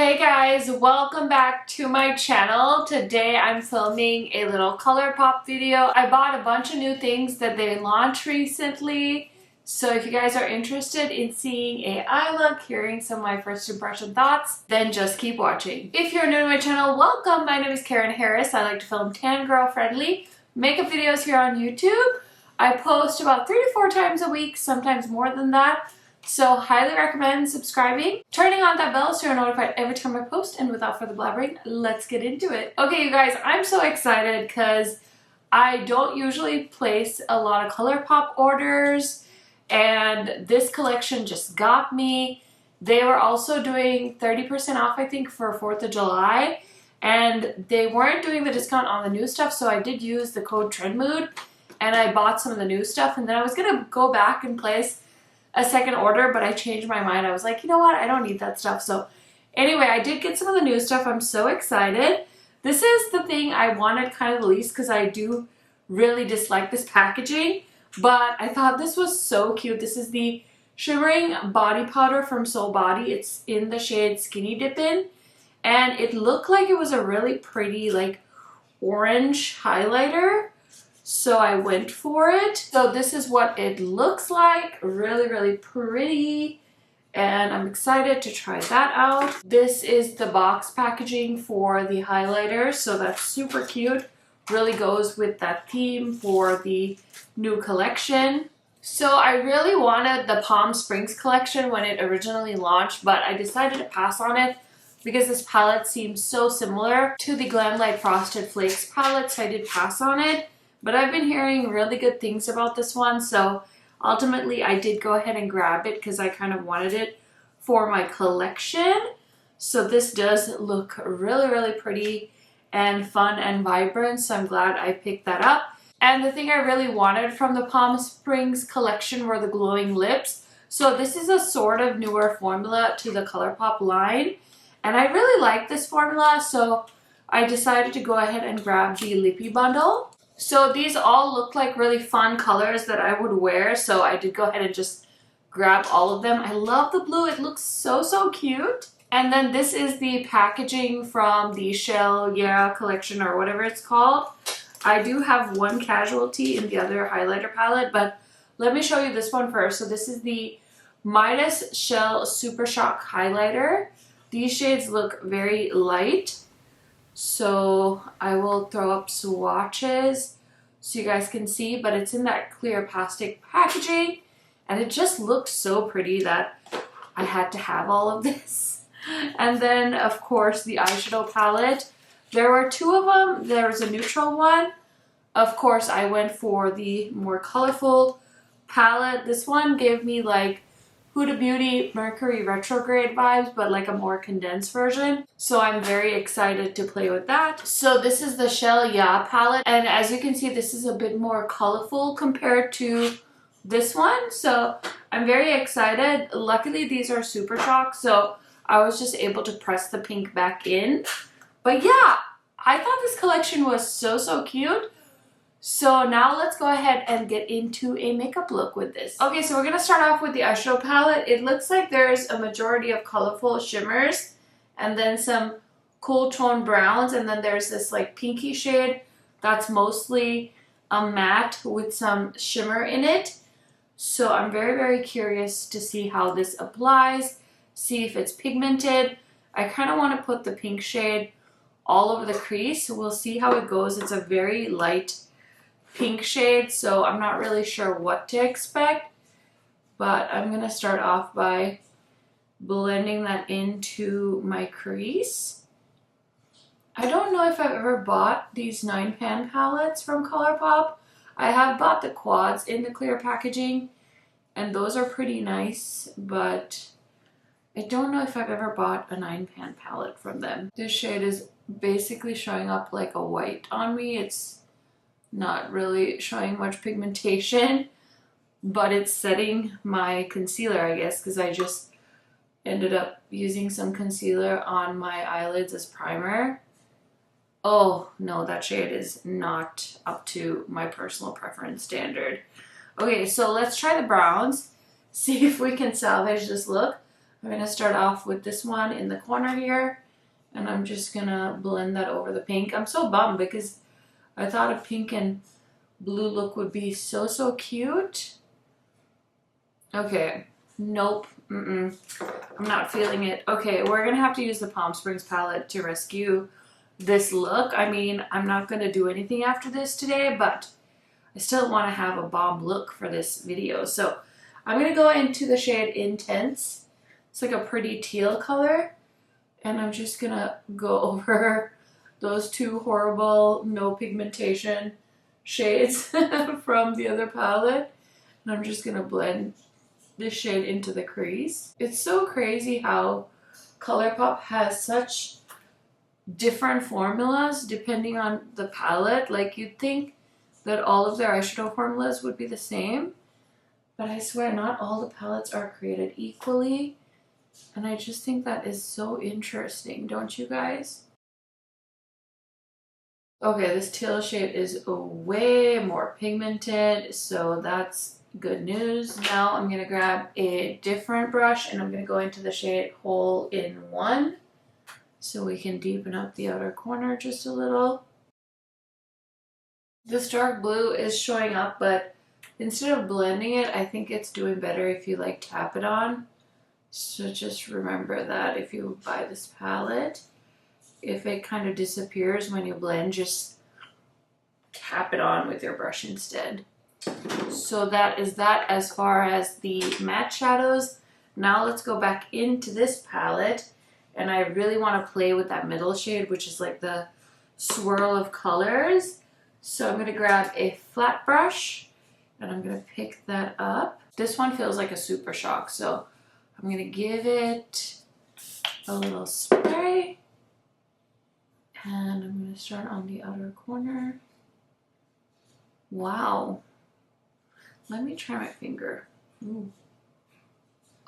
Hey guys, welcome back to my channel. Today I'm filming a little Colourpop video. I bought a bunch of new things that they launched recently. So if you guys are interested in seeing a eye look, hearing some of my first impression thoughts, then just keep watching. If you're new to my channel, welcome. My name is Karen Harris. I like to film tan girl friendly makeup videos here on YouTube. I post about 3 to 4 times a week, sometimes more than that. So highly recommend subscribing, turning on that bell so you're notified every time I post, and without further blabbering, let's get into it. Okay, you guys, I'm so excited because I don't usually place a lot of Colourpop orders, and this collection just got me. They were also doing 30% off, I think, for 4th of July, and they weren't doing the discount on the new stuff, so I did use the code TRENDMOOD, and I bought some of the new stuff, and then I was gonna go back and place a second order, but I changed my mind. I was like, you know what, I don't need that stuff. So anyway, I did get some of the new stuff. I'm so excited. This is the thing I wanted kind of the least because I do really dislike this packaging, but I thought this was so cute. This is the shimmering body powder from Soul Body. It's in the shade Skinny Dippin', and it looked like it was a really pretty like orange highlighter. So I went for it. So this is what it looks like. Really, really pretty. And I'm excited to try that out. This is the box packaging for the highlighter. So that's super cute. Really goes with that theme for the new collection. So I really wanted the Palm Springs collection when it originally launched, but I decided to pass on it because this palette seems so similar to the Glamlite Frosted Flakes palette, so I did pass on it. But I've been hearing really good things about this one, so ultimately I did go ahead and grab it because I kind of wanted it for my collection. So this does look really, really pretty and fun and vibrant, so I'm glad I picked that up. And the thing I really wanted from the Palm Springs collection were the glowing lips. So this is a sort of newer formula to the Colourpop line, and I really like this formula, so I decided to go ahead and grab the Lippy Bundle. So these all look like really fun colors that I would wear, so I did go ahead and just grab all of them. I love the blue. It looks so, so cute. And then this is the packaging from the Shell Yeah collection or whatever it's called. I do have one casualty in the other highlighter palette, but let me show you this one first. So this is the Midas Shell Super Shock Highlighter. These shades look very light. So I will throw up swatches so you guys can see, but it's in that clear plastic packaging, and it just looks so pretty that I had to have all of this. And then of course the eyeshadow palette. There were 2 of them. There was a neutral one. Of course I went for the more colorful palette. This one gave me like Huda Beauty Mercury Retrograde vibes, but like a more condensed version. So I'm very excited to play with that. So this is the Shell Yeah palette, and as you can see, this is a bit more colorful compared to this one. So I'm very excited. Luckily these are Super Shock, so I was just able to press the pink back in. But yeah, I thought this collection was so, so cute. So now let's go ahead and get into a makeup look with this. Okay, so we're going to start off with the eyeshadow palette. It looks like there's a majority of colorful shimmers and then some cool tone browns, and then there's this like pinky shade that's mostly a matte with some shimmer in it. So I'm very, very curious to see how this applies, see if it's pigmented. I kind of want to put the pink shade all over the crease. We'll see how it goes. It's a very light pink shade, so I'm not really sure what to expect, but I'm gonna start off by blending that into my crease. I don't know if I've ever bought these 9-pan palettes from Colourpop. I have bought the quads in the clear packaging, and those are pretty nice, but I don't know if I've ever bought a 9-pan palette from them. This shade is basically showing up like a white on me. It's not really showing much pigmentation, but it's setting my concealer, I guess, because I just ended up using some concealer on my eyelids as primer. Oh no, that shade is not up to my personal preference standard. Okay, so let's try the browns, see if we can salvage this look. I'm going to start off with this one in the corner here, and I'm just going to blend that over the pink. I'm so bummed because I thought a pink and blue look would be so cute. Okay, nope, I'm not feeling it. Okay, we're going to have to use the Palm Springs palette to rescue this look. I mean, I'm not going to do anything after this today, but I still want to have a bomb look for this video. So I'm going to go into the shade Intense. It's like a pretty teal color. And I'm just going to go over those two horrible no pigmentation shades from the other palette. And I'm just going to blend this shade into the crease. It's so crazy how Colourpop has such different formulas depending on the palette. Like, you'd think that all of their eyeshadow formulas would be the same, but I swear not all the palettes are created equally, and I just think that is so interesting, don't you guys? Okay, this teal shade is way more pigmented, so that's good news. Now I'm gonna grab a different brush and I'm gonna go into the shade Hole in One so we can deepen up the outer corner just a little. This dark blue is showing up, but instead of blending it, I think it's doing better if you like tap it on. So just remember that if you buy this palette, if it kind of disappears when you blend, just tap it on with your brush instead. So that is that as far as the matte shadows. Now let's go back into this palette, and I really want to play with that middle shade, which is like the swirl of colors. So I'm going to grab a flat brush and I'm going to pick that up. This one feels like a Super Shock, so I'm going to give it a little spray. And I'm going to start on the outer corner. Wow. Let me try my finger. Ooh.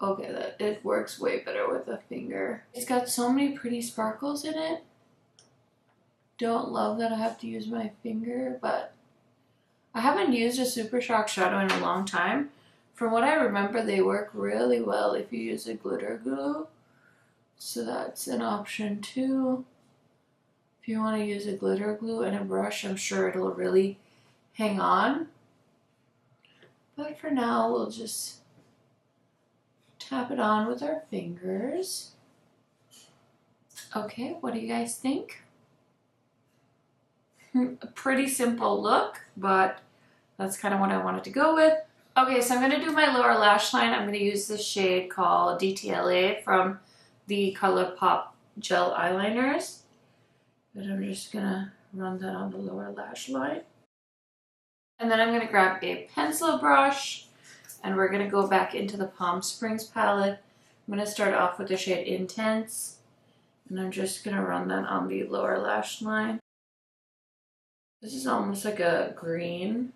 Okay, it works way better with a finger. It's got so many pretty sparkles in it. Don't love that I have to use my finger, but I haven't used a Super Shock shadow in a long time. From what I remember, they work really well if you use a glitter glue. So that's an option too. If you want to use a glitter glue and a brush, I'm sure it'll really hang on. But for now, we'll just tap it on with our fingers. Okay, what do you guys think? A pretty simple look, but that's kind of what I wanted to go with. Okay, so I'm going to do my lower lash line. I'm going to use this shade called DTLA from the Colourpop gel eyeliners. But I'm just going to run that on the lower lash line. And then I'm going to grab a pencil brush, and we're going to go back into the Palm Springs palette. I'm going to start off with the shade Intense, and I'm just going to run that on the lower lash line. This is almost like a green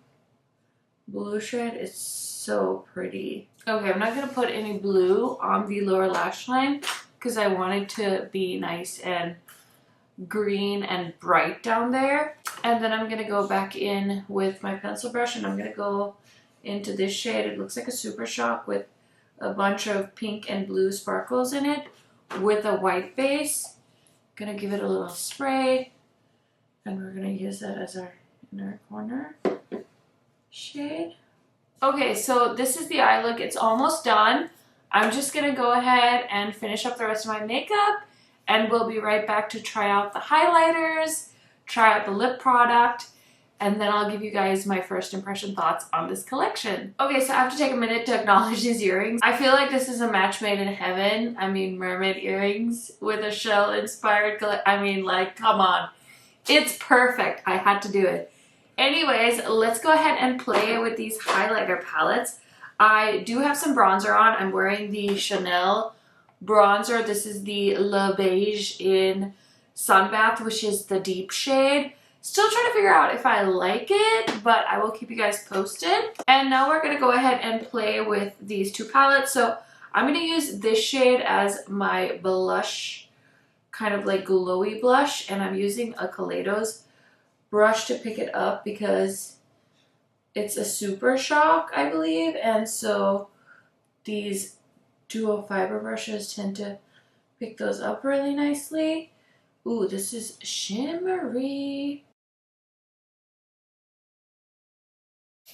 blue shade. It's so pretty. Okay, I'm not going to put any blue on the lower lash line because I want it to be nice and green and bright down there. And then I'm going to go back in with my pencil brush, and I'm going to go into this shade. It looks like a Super Shock with a bunch of pink and blue sparkles in it with a white base. Gonna give it a little spray, and we're gonna use that as our inner corner shade. Okay, so this is the eye look. It's almost done. I'm just gonna go ahead and finish up the rest of my makeup, and we'll be right back to try out the highlighters, try out the lip product, and then I'll give you guys my first impression thoughts on this collection. Okay, so I have to take a minute to acknowledge these earrings. I feel like this is a match made in heaven. I mean, mermaid earrings with a shell inspired I mean, like, come on. It's perfect. I had to do it. Anyways, let's go ahead and play with these highlighter palettes. I do have some bronzer on. I'm wearing the Chanel bronzer. This is the Le Beige in Sunbath, which is the deep shade. Still trying to figure out if I like it, but I will keep you guys posted. And now we're going to go ahead and play with these two palettes. So I'm going to use this shade as my blush, kind of like glowy blush. And I'm using a Kaleidos brush to pick it up because it's a Super Shock, I believe. And so these duo fiber brushes tend to pick those up really nicely. Ooh, this is shimmery.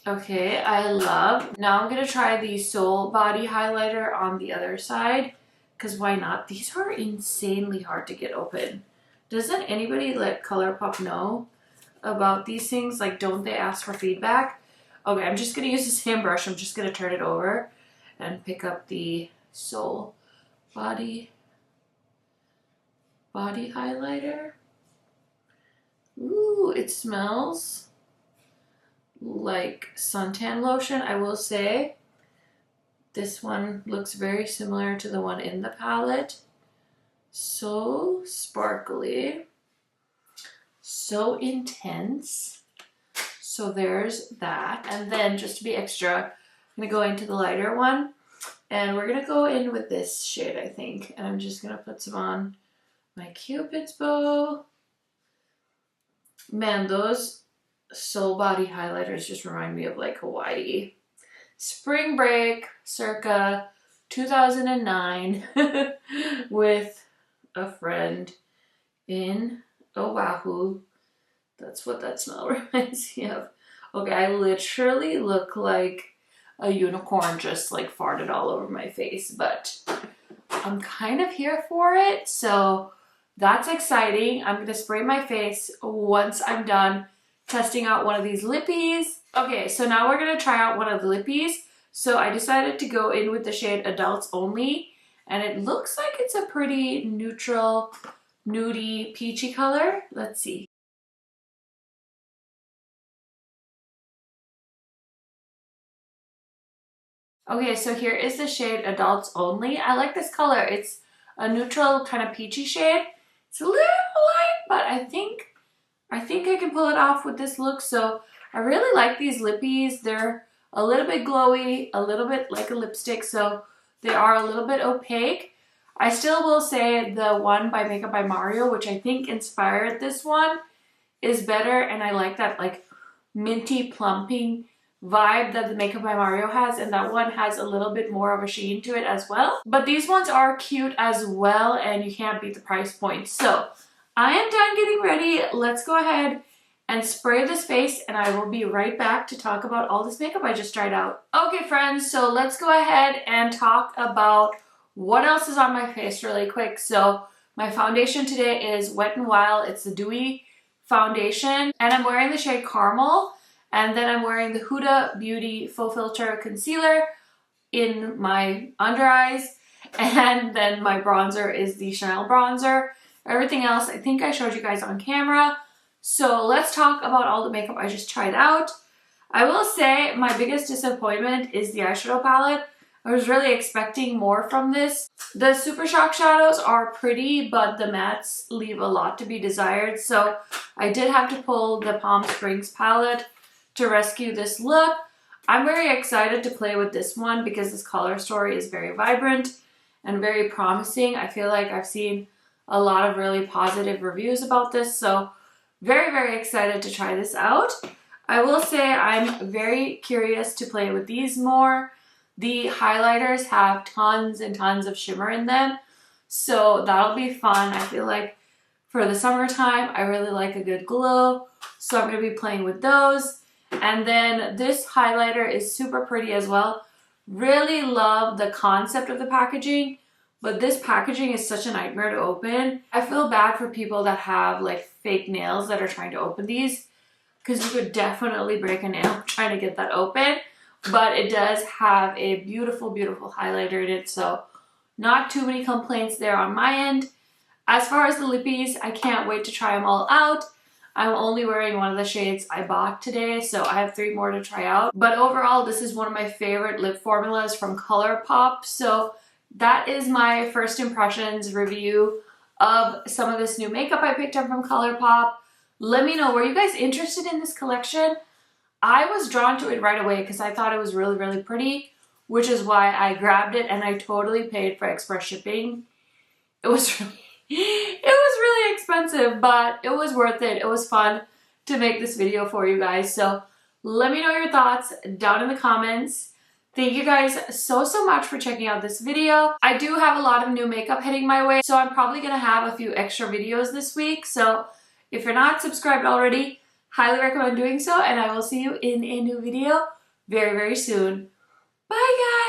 Okay, I love. Now I'm gonna try the Soul Body Highlighter on the other side, because why not? These are insanely hard to get open. Doesn't anybody let Colourpop know about these things? Like, don't they ask for feedback? Okay, I'm just gonna use the same brush. I'm just gonna turn it over and pick up the Soul Body Highlighter. Ooh, it smells like suntan lotion. I will say this one looks very similar to the one in the palette. So sparkly, so intense. So there's that. And then just to be extra, I'm gonna go into the lighter one, and we're gonna go in with this shade, I think. And I'm just gonna put some on my Cupid's bow. Man, those Soul Body highlighters just remind me of like Hawaii. Spring break circa 2009 with a friend in Oahu. That's what that smell reminds me of. Okay, I literally look like a unicorn just like farted all over my face, but I'm kind of here for it, so that's exciting. I'm gonna spray my face once I'm done testing out one of these lippies. Okay, so now we're gonna try out one of the lippies. So I decided to go in with the shade Adults Only, and it looks like it's a pretty neutral, nudie, peachy color. Let's see. Okay, so here is the shade Adults Only. I like this color. It's a neutral kind of peachy shade. It's a little light, but I think I can pull it off with this look. So I really like these lippies. They're a little bit glowy, a little bit like a lipstick, so they are a little bit opaque. I still will say the one by Makeup by Mario, which I think inspired this one, is better, and I like that like minty plumping vibe that the Makeup by Mario has, and that one has a little bit more of a sheen to it as well. But these ones are cute as well, and you can't beat the price point. So I am done getting ready. Let's go ahead and spray this face, and I will be right back to talk about all this makeup I just tried out. Okay friends, so let's go ahead and talk about what else is on my face really quick. So my foundation today is Wet n Wild. It's the dewy foundation, and I'm wearing the shade Caramel, and then I'm wearing the Huda Beauty Full Filter Concealer in my under eyes, and then my bronzer is the Chanel bronzer. Everything else I think I showed you guys on camera. So let's talk about all the makeup I just tried out. I will say my biggest disappointment is the eyeshadow palette. I was really expecting more from this. The Super Shock shadows are pretty, but the mattes leave a lot to be desired. So I did have to pull the Palm Springs palette to rescue this look. I'm very excited to play with this one because this color story is very vibrant and very promising. I feel like I've seen a lot of really positive reviews about this, so very, very excited to try this out. I will say I'm very curious to play with these more. The highlighters have tons and tons of shimmer in them, so that'll be fun. I feel like for the summertime, I really like a good glow, so I'm going to be playing with those. And then this highlighter is super pretty as well. Really love the concept of the packaging, but this packaging is such a nightmare to open. I feel bad for people that have like fake nails that are trying to open these, because you could definitely break a nail trying to get that open. But it does have a beautiful, beautiful highlighter in it, so not too many complaints there on my end. As far as the lippies, I can't wait to try them all out. I'm only wearing one of the shades I bought today, so I have 3 more to try out. But overall, this is one of my favorite lip formulas from Colourpop, so that is my first impressions review of some of this new makeup I picked up from Colourpop. Let me know, were you guys interested in this collection? I was drawn to it right away because I thought it was really, really pretty, which is why I grabbed it, and I totally paid for express shipping. It was really expensive, but it was worth it. It was fun to make this video for you guys. So let me know your thoughts down in the comments. Thank you guys so much for checking out this video. I do have a lot of new makeup heading my way, so I'm probably gonna have a few extra videos this week. So if you're not subscribed already, highly recommend doing so, and I will see you in a new video very soon. Bye guys!